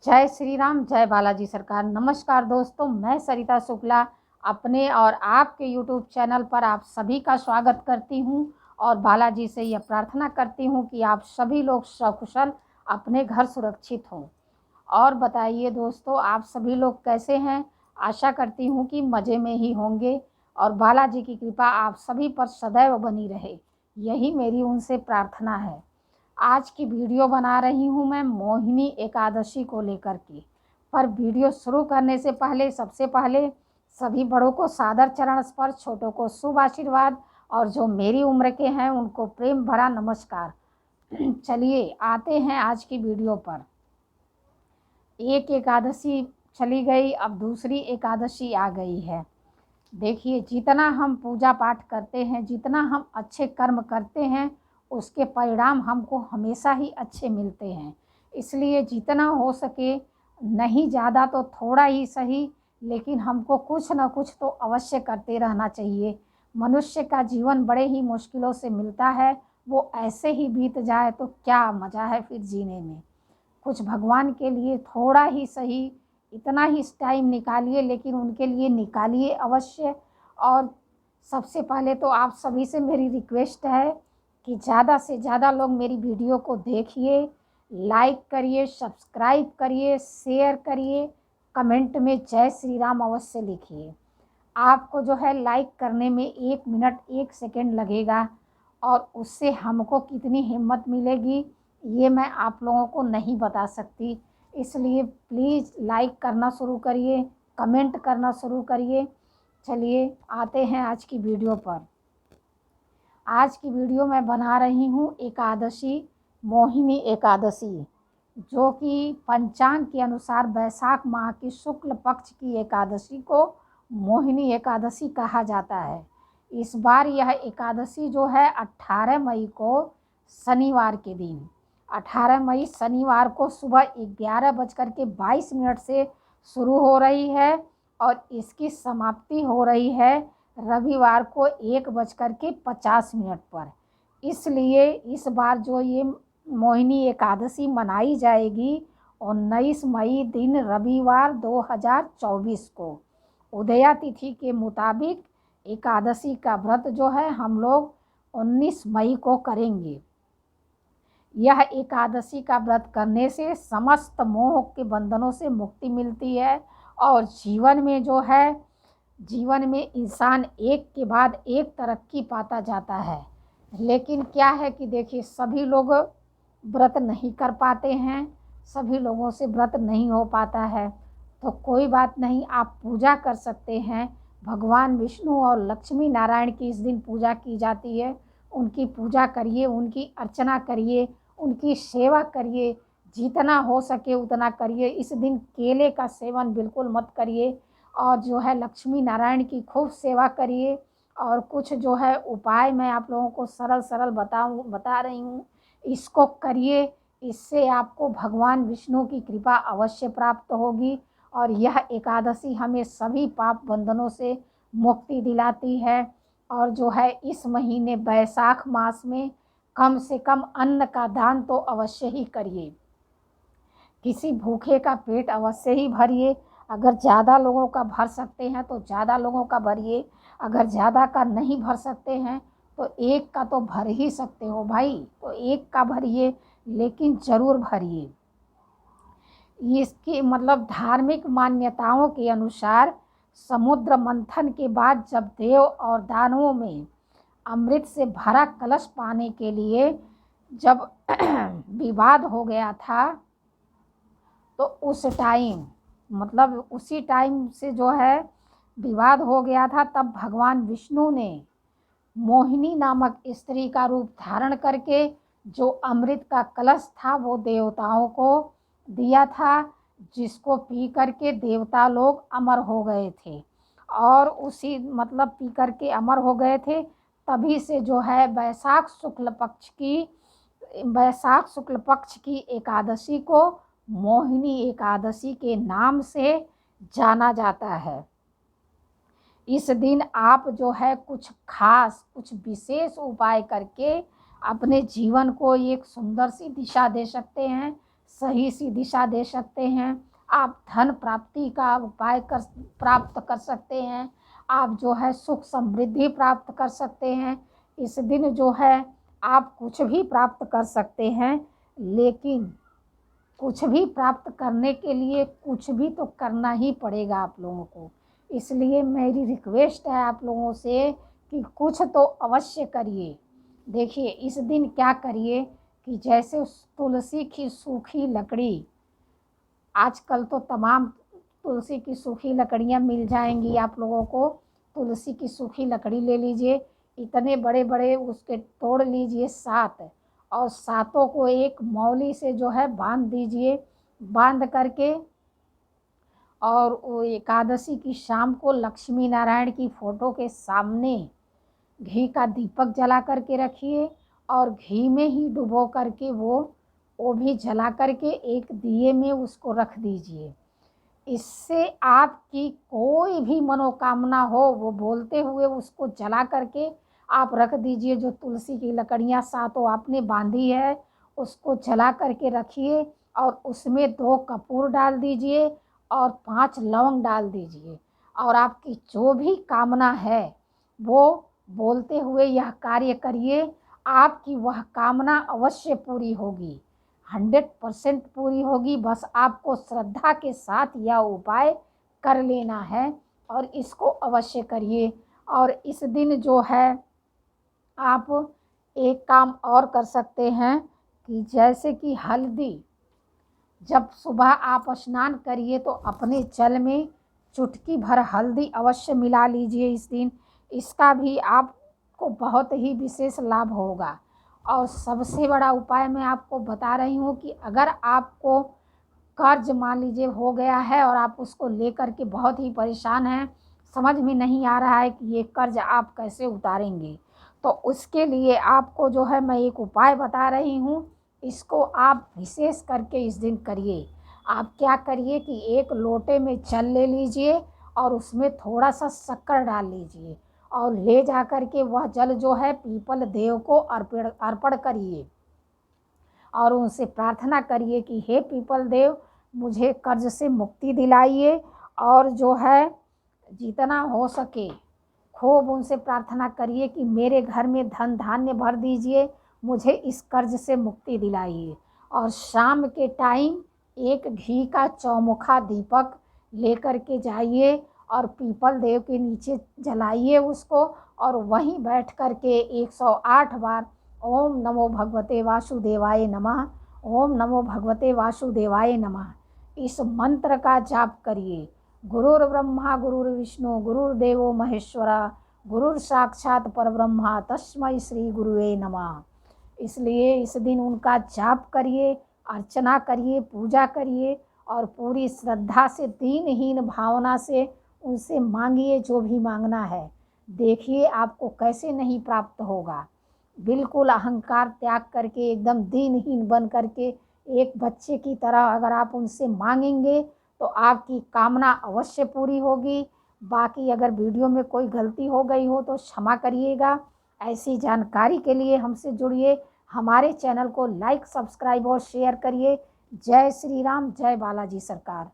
जय श्री राम, जय बालाजी सरकार। नमस्कार दोस्तों, मैं सरिता शुक्ला अपने और आपके YouTube चैनल पर आप सभी का स्वागत करती हूं और बालाजी से यह प्रार्थना करती हूं कि आप सभी लोग सकुशल अपने घर सुरक्षित हों। और बताइए दोस्तों, आप सभी लोग कैसे हैं? आशा करती हूं कि मज़े में ही होंगे और बालाजी की कृपा आप सभी पर सदैव बनी रहे, यही मेरी उनसे प्रार्थना है। आज की वीडियो बना रही हूँ मैं मोहिनी एकादशी को लेकर के। पर वीडियो शुरू करने से पहले सबसे पहले सभी बड़ों को सादर चरण स्पर्श, छोटों को शुभ आशीर्वाद और जो मेरी उम्र के हैं उनको प्रेम भरा नमस्कार। चलिए आते हैं आज की वीडियो पर। एक एकादशी चली गई, अब दूसरी एकादशी आ गई है। देखिए, जितना हम पूजा पाठ करते हैं, जितना हम अच्छे कर्म करते हैं, उसके परिणाम हमको हमेशा ही अच्छे मिलते हैं। इसलिए जितना हो सके, नहीं ज़्यादा तो थोड़ा ही सही, लेकिन हमको कुछ न कुछ तो अवश्य करते रहना चाहिए। मनुष्य का जीवन बड़े ही मुश्किलों से मिलता है, वो ऐसे ही बीत जाए तो क्या मज़ा है फिर जीने में। कुछ भगवान के लिए थोड़ा ही सही, इतना ही टाइम निकालिए, लेकिन उनके लिए निकालिए अवश्य। और सबसे पहले तो आप सभी से मेरी रिक्वेस्ट है कि ज़्यादा से ज़्यादा लोग मेरी वीडियो को देखिए, लाइक करिए, सब्सक्राइब करिए, शेयर करिए, कमेंट में जय श्री राम अवश्य लिखिए। आपको जो है लाइक करने में 1 मिनट 1 सेकंड लगेगा और उससे हमको कितनी हिम्मत मिलेगी ये मैं आप लोगों को नहीं बता सकती। इसलिए प्लीज़ लाइक करना शुरू करिए, कमेंट करना शुरू करिए। चलिए आते हैं आज की वीडियो पर। आज की वीडियो मैं बना रही हूँ एकादशी, मोहिनी एकादशी, जो कि पंचांग के अनुसार वैशाख माह की शुक्ल पक्ष की एकादशी को मोहिनी एकादशी कहा जाता है। इस बार यह एकादशी जो है 18 मई को शनिवार के दिन, 18 मई शनिवार को सुबह 11:22 से शुरू हो रही है और इसकी समाप्ति हो रही है रविवार को 1:50 पर। इसलिए इस बार जो ये मोहिनी एकादशी मनाई जाएगी 19 मई दिन रविवार 2024 को उदया तिथि के मुताबिक एकादशी का व्रत जो है हम लोग 19 मई को करेंगे। यह एकादशी का व्रत करने से समस्त मोह के बंधनों से मुक्ति मिलती है और जीवन में जो है, जीवन में इंसान एक के बाद एक तरक्की पाता जाता है। लेकिन क्या है कि देखिए, सभी लोग व्रत नहीं कर पाते हैं, सभी लोगों से व्रत नहीं हो पाता है। तो कोई बात नहीं, आप पूजा कर सकते हैं। भगवान विष्णु और लक्ष्मी नारायण की इस दिन पूजा की जाती है। उनकी पूजा करिए, उनकी अर्चना करिए, उनकी सेवा करिए, जितना हो सके उतना करिए। इस दिन केले का सेवन बिल्कुल मत करिए और जो है लक्ष्मी नारायण की खूब सेवा करिए। और कुछ जो है उपाय मैं आप लोगों को सरल सरल बता रही हूँ, इसको करिए। इससे आपको भगवान विष्णु की कृपा अवश्य प्राप्त होगी और यह एकादशी हमें सभी पाप बंधनों से मुक्ति दिलाती है। और जो है इस महीने वैशाख मास में कम से कम अन्न का दान तो अवश्य ही करिए। किसी भूखे का पेट अवश्य ही भरिए। अगर ज़्यादा लोगों का भर सकते हैं तो ज़्यादा लोगों का भरिए, अगर ज़्यादा का नहीं भर सकते हैं तो एक का तो भर ही सकते हो भाई, तो एक का भरिए, लेकिन ज़रूर भरिए। इसकी मतलब धार्मिक मान्यताओं के अनुसार समुद्र मंथन के बाद जब देव और दानवों में अमृत से भरा कलश पाने के लिए जब विवाद हो गया था, तो उस टाइम मतलब उसी टाइम से जो है विवाद हो गया था, तब भगवान विष्णु ने मोहिनी नामक स्त्री का रूप धारण करके जो अमृत का कलश था वो देवताओं को दिया था, जिसको पी करके देवता लोग अमर हो गए थे। और उसी मतलब पी करके अमर हो गए थे। तभी से जो है वैशाख शुक्ल पक्ष की एकादशी को मोहिनी एकादशी के नाम से जाना जाता है। इस दिन आप जो है कुछ खास, कुछ विशेष उपाय करके अपने जीवन को एक सुंदर सी दिशा दे सकते हैं, सही सी दिशा दे सकते हैं। आप धन प्राप्ति का उपाय प्राप्त कर सकते हैं। आप जो है सुख समृद्धि प्राप्त कर सकते हैं। इस दिन जो है आप कुछ भी प्राप्त कर सकते हैं, लेकिन कुछ भी प्राप्त करने के लिए कुछ भी तो करना ही पड़ेगा आप लोगों को। इसलिए मेरी रिक्वेस्ट है आप लोगों से कि कुछ तो अवश्य करिए। देखिए इस दिन क्या करिए कि जैसे उस तुलसी की सूखी लकड़ी, आजकल तो तमाम तुलसी की सूखी लकड़ियाँ मिल जाएंगी आप लोगों को। तुलसी की सूखी लकड़ी ले लीजिए, इतने बड़े बड़े उसके तोड़ लीजिए 7, और 7 को एक मौली से जो है बांध दीजिए। बांध करके और वो एकादशी की शाम को लक्ष्मी नारायण की फ़ोटो के सामने घी का दीपक जला करके रखिए, और घी में ही डुबो करके वो भी जला करके एक दिए में उसको रख दीजिए। इससे आपकी कोई भी मनोकामना हो वो बोलते हुए उसको जला करके आप रख दीजिए। जो तुलसी की लकड़ियाँ 7 आपने बांधी है उसको जला करके रखिए, और उसमें 2 कपूर डाल दीजिए और 5 लौंग डाल दीजिए, और आपकी जो भी कामना है वो बोलते हुए यह कार्य करिए। आपकी वह कामना अवश्य पूरी होगी, 100% पूरी होगी। बस आपको श्रद्धा के साथ यह उपाय कर लेना है और इसको अवश्य करिए। और इस दिन जो है आप एक काम और कर सकते हैं कि जैसे कि हल्दी, जब सुबह आप स्नान करिए तो अपने जल में चुटकी भर हल्दी अवश्य मिला लीजिए इस दिन। इसका भी आपको बहुत ही विशेष लाभ होगा। और सबसे बड़ा उपाय मैं आपको बता रही हूँ कि अगर आपको कर्ज मान लीजिए हो गया है और आप उसको लेकर के बहुत ही परेशान हैं, समझ में नहीं आ रहा है कि ये कर्ज आप कैसे उतारेंगे, तो उसके लिए आपको जो है मैं एक उपाय बता रही हूँ। इसको आप विशेष करके इस दिन करिए। आप क्या करिए कि एक लोटे में जल ले लीजिए और उसमें थोड़ा सा शक्कर डाल लीजिए, और ले जा कर के वह जल जो है पीपल देव को अर्पण करिए, और उनसे प्रार्थना करिए कि हे पीपल देव, मुझे कर्ज से मुक्ति दिलाइए, और जो है जितना हो सके खूब उनसे प्रार्थना करिए कि मेरे घर में धन धान्य भर दीजिए, मुझे इस कर्ज से मुक्ति दिलाइए। और शाम के टाइम एक घी का चौमुखा दीपक लेकर के जाइए और पीपल देव के नीचे जलाइए उसको, और वहीं बैठ कर के 108 बार ओम नमो भगवते वासुदेवाय नमः, ओम नमो भगवते वासुदेवाय नमः इस मंत्र का जाप करिए। गुरुर् ब्रह्मा गुरुर्विष्णु गुरुर्देवो महेश्वरा, गुरुर् साक्षात परब्रह्मा तस्मै श्री गुरुवे नमः। इसलिए इस दिन उनका जाप करिए, अर्चना करिए, पूजा करिए, और पूरी श्रद्धा से दीनहीन भावना से उनसे मांगिए जो भी मांगना है। देखिए आपको कैसे नहीं प्राप्त होगा। बिल्कुल अहंकार त्याग करके एकदम दीनहीन बन करके एक बच्चे की तरह अगर आप उनसे मांगेंगे तो आपकी कामना अवश्य पूरी होगी। बाकी अगर वीडियो में कोई गलती हो गई हो तो क्षमा करिएगा। ऐसी जानकारी के लिए हमसे जुड़िए, हमारे चैनल को लाइक, सब्सक्राइब और शेयर करिए। जय श्री राम, जय बालाजी सरकार।